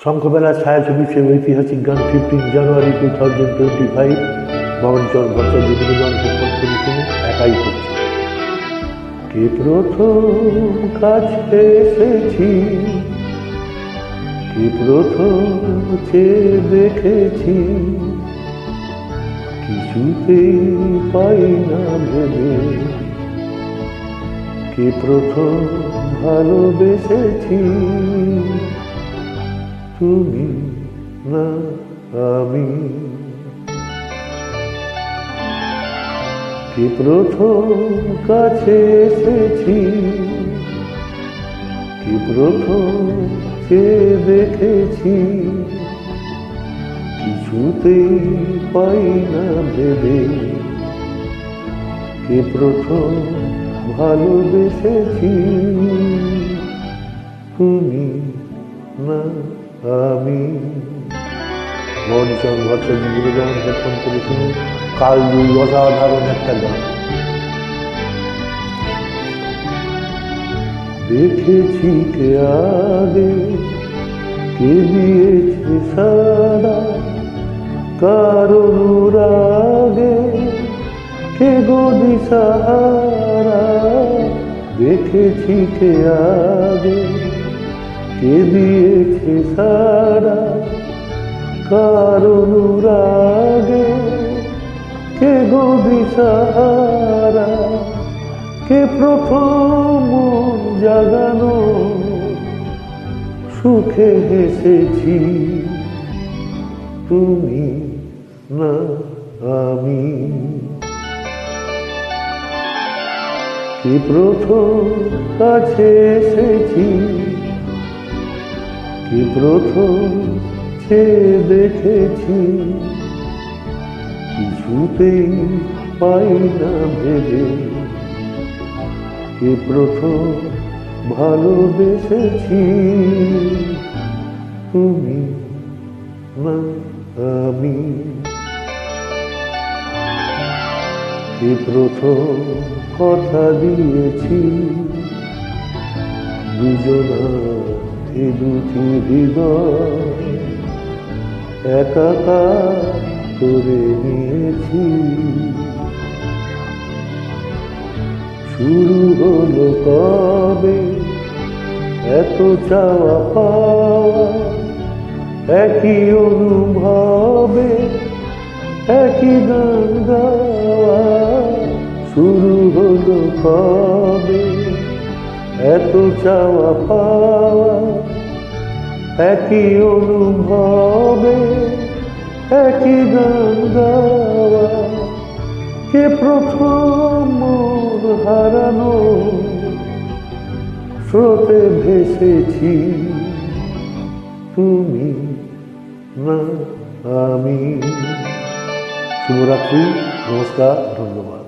শঙ্খমেলা ছায়াছবি সে ঐতিহাসিক গান 15 জানুয়ারি 2025 ভবনচরণ ভট্টাচার্য নিবেদন শুনে একাই করছি। কে প্রথম কাছে এসেছি, কে প্রথম চেয়ে দেখেছি, কিছুতেই পাই না ভেবে, কে প্রথম ভালোবেসেছি, তুমি না আমি। কে প্রথম কাছে এসেছি, কে প্রথম চেয়ে দেখেছি, কিছুতেই পাই না ভেবে, কে প্রথম ভালোবেসেছি, তুমি না আমি। ভবনচরণ ভট্টাচার্য নিবেদন হেডফোন করে শুনে কাল দুই অসাধারণ একটা গান। দেখেছি কে আগে, কে দিয়েছে সারা, কারো অনুরাগে কে গো দিশাহারা। দেখেছি কে আগে, কে দিয়েছে সারা, কারো অনুরাগে কে গো দিশাহারা। কে প্রথম মন জাগানো সুখে হেসেছি, তুমি না আমি। কে প্রথম কাছে এসেছি, কে প্রথম চেয়ে দেখেছি, কিছুতেই পাই না ভেবে, কে প্রথম ভালোবেসেছি, তুমি না আমি। কে প্রথম কথা দিয়েছি, দুজনা এ দুটি হৃদয় একাকার করে নিয়েছি। শুরু হলো কবে এত চাওয়া পাওয়া, একই অনুভবে একই গান গাওয়া। শুরু হলো কবে এত চাওয়া পাওয়া, একই অনুভবে একই গান গাওয়া। কে প্রথম মন হারানো স্রোতে ভেসেছি, তুমি না আমি। শুভরাত্রি, নমস্কার, ধন্যবাদ।